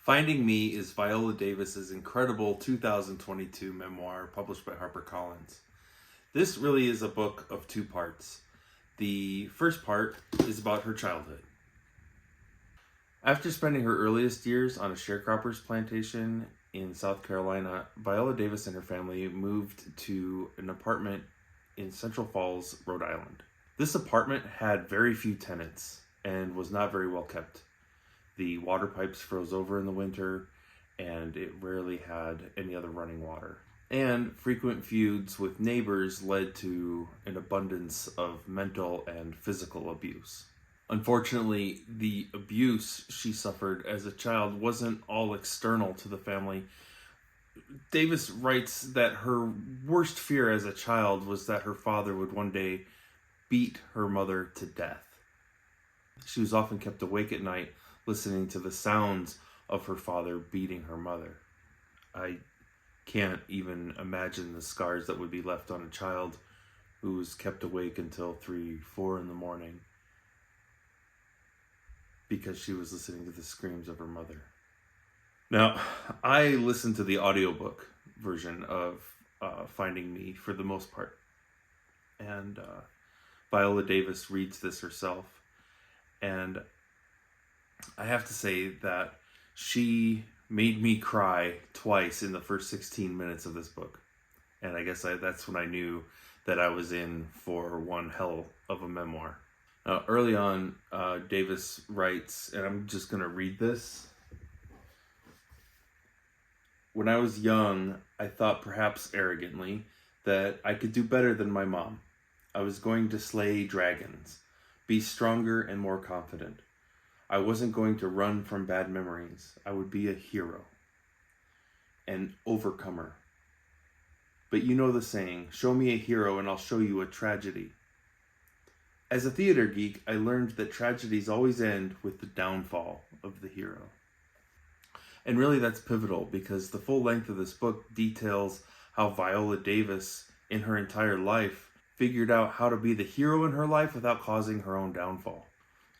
Finding Me is Viola Davis's incredible 2022 memoir published by Harper. This really is a book of two parts. The first part is about her childhood. After spending her earliest years on a sharecropper's plantation in South Carolina, Viola Davis and her family moved to an apartment in Central Falls, Rhode Island. This apartment had very few tenants and was not very well kept. The water pipes froze over in the winter, and it rarely had any other running water. And frequent feuds with neighbors led to an abundance of mental and physical abuse. Unfortunately, the abuse she suffered as a child wasn't all external to the family. Davis writes that her worst fear as a child was that her father would one day beat her mother to death. She was often kept awake at night listening to the sounds of her father beating her mother. I can't even imagine the scars that would be left on a child who was kept awake until 3, 4 in the morning because she was listening to the screams of her mother. Now, I listened to the audiobook version of Finding Me for the most part. And Viola Davis reads this herself. And I have to say that she made me cry twice in the first 16 minutes of this book. And I guess that's when I knew that I was in for one hell of a memoir. Now, early on, Davis writes, and I'm just going to read this. When I was young, I thought perhaps arrogantly that I could do better than my mom. I was going to slay dragons, be stronger and more confident. I wasn't going to run from bad memories. I would be a hero, an overcomer. But you know the saying, show me a hero and I'll show you a tragedy. As a theater geek, I learned that tragedies always end with the downfall of the hero. And really that's pivotal because the full length of this book details how Viola Davis, in her entire life, figured out how to be the hero in her life without causing her own downfall.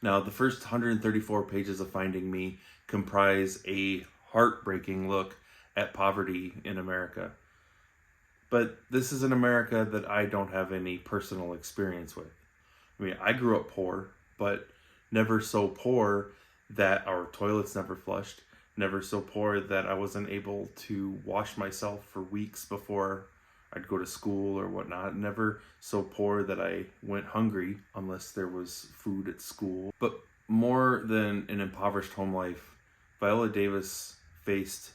Now, the first 134 pages of Finding Me comprise a heartbreaking look at poverty in America. But this is an America that I don't have any personal experience with. I mean, I grew up poor, but never so poor that our toilets never flushed, never so poor that I wasn't able to wash myself for weeks before I'd go to school or whatnot. Never so poor that I went hungry unless there was food at school. But more than an impoverished home life, Viola Davis faced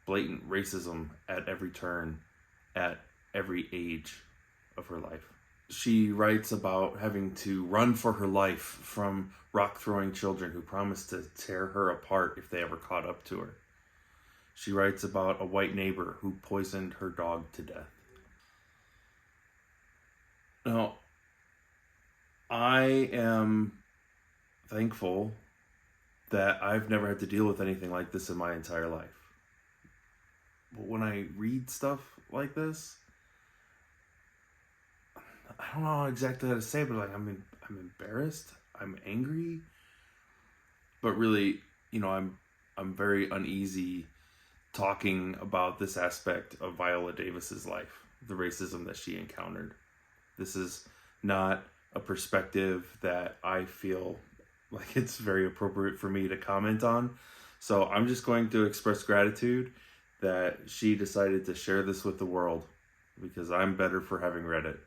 blatant racism at every turn, at every age of her life. She writes about having to run for her life from rock-throwing children who promised to tear her apart if they ever caught up to her. She writes about a white neighbor who poisoned her dog to death. Now, I am thankful that I've never had to deal with anything like this in my entire life. But when I read stuff like this, I don't know exactly how to say it, but I'm embarrassed, I'm angry, but really, I'm very uneasy talking about this aspect of Viola Davis's life, the racism that she encountered. This is not a perspective that I feel like it's very appropriate for me to comment on. So I'm just going to express gratitude that she decided to share this with the world because I'm better for having read it.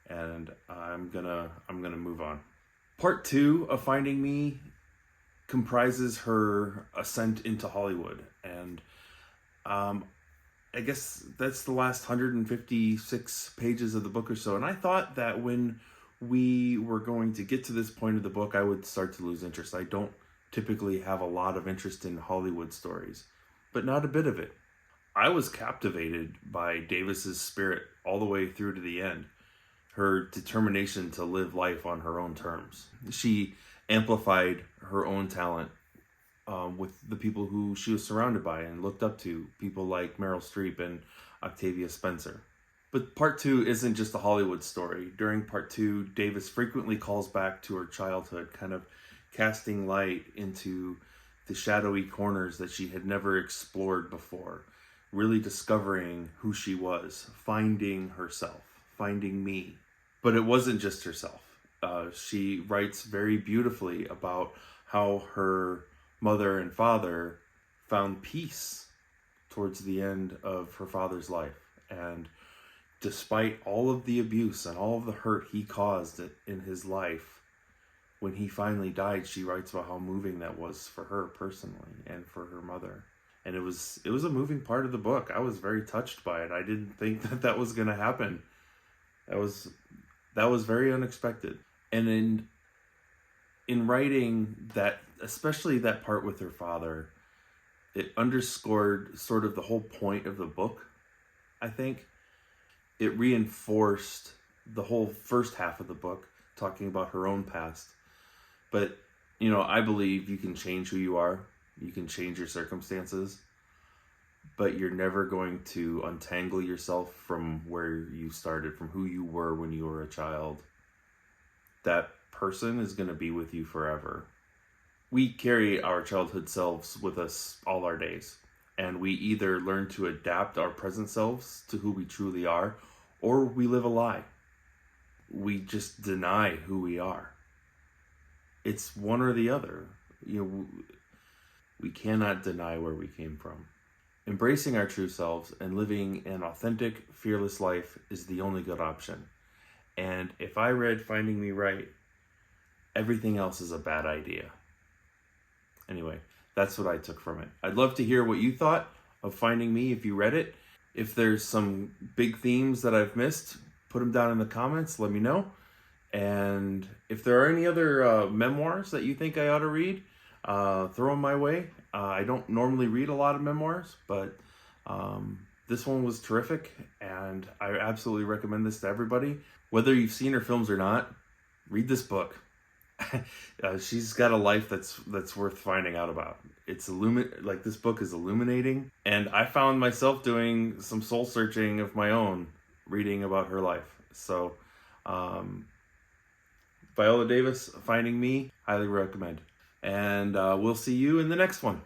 And I'm gonna move on. Part 2 of Finding Me comprises her ascent into Hollywood. And I guess that's the last 156 pages of the book or so. And I thought that when we were going to get to this point of the book, I would start to lose interest. I don't typically have a lot of interest in Hollywood stories, but not a bit of it. I was captivated by Davis's spirit all the way through to the end. Her determination to live life on her own terms. She amplified her own talent with the people who she was surrounded by and looked up to, people like Meryl Streep and Octavia Spencer. But part 2 isn't just a Hollywood story. During part 2, Davis frequently calls back to her childhood, kind of casting light into the shadowy corners that she had never explored before, really discovering who she was, finding herself, finding me. But it wasn't just herself. She writes very beautifully about how her mother and father found peace towards the end of her father's life. And despite all of the abuse and all of the hurt he caused in his life, when he finally died, she writes about how moving that was for her personally and for her mother. And it was a moving part of the book. I was very touched by it. I didn't think that was going to happen. That was very unexpected. And in writing that, especially that part with her father, it underscored sort of the whole point of the book, I think. It reinforced the whole first half of the book, talking about her own past. But, I believe you can change who you are. You can change your circumstances. But you're never going to untangle yourself from where you started, from who you were when you were a child. That person is going to be with you forever. We carry our childhood selves with us all our days. And we either learn to adapt our present selves to who we truly are, or we live a lie. We just deny who we are. It's one or the other. We cannot deny where we came from. Embracing our true selves and living an authentic, fearless life is the only good option. And if I read Finding Me Right, everything else is a bad idea. Anyway, that's what I took from it. I'd love to hear what you thought of Finding Me if you read it. If there's some big themes that I've missed, put them down in the comments. Let me know. And if there are any other memoirs that you think I ought to read, throw them my way. I don't normally read a lot of memoirs, but this one was terrific, and I absolutely recommend this to everybody. Whether you've seen her films or not, read this book. She's got a life that's worth finding out about. It's this book is illuminating, and I found myself doing some soul searching of my own, reading about her life. So, Viola Davis, Finding Me, highly recommend. And we'll see you in the next one.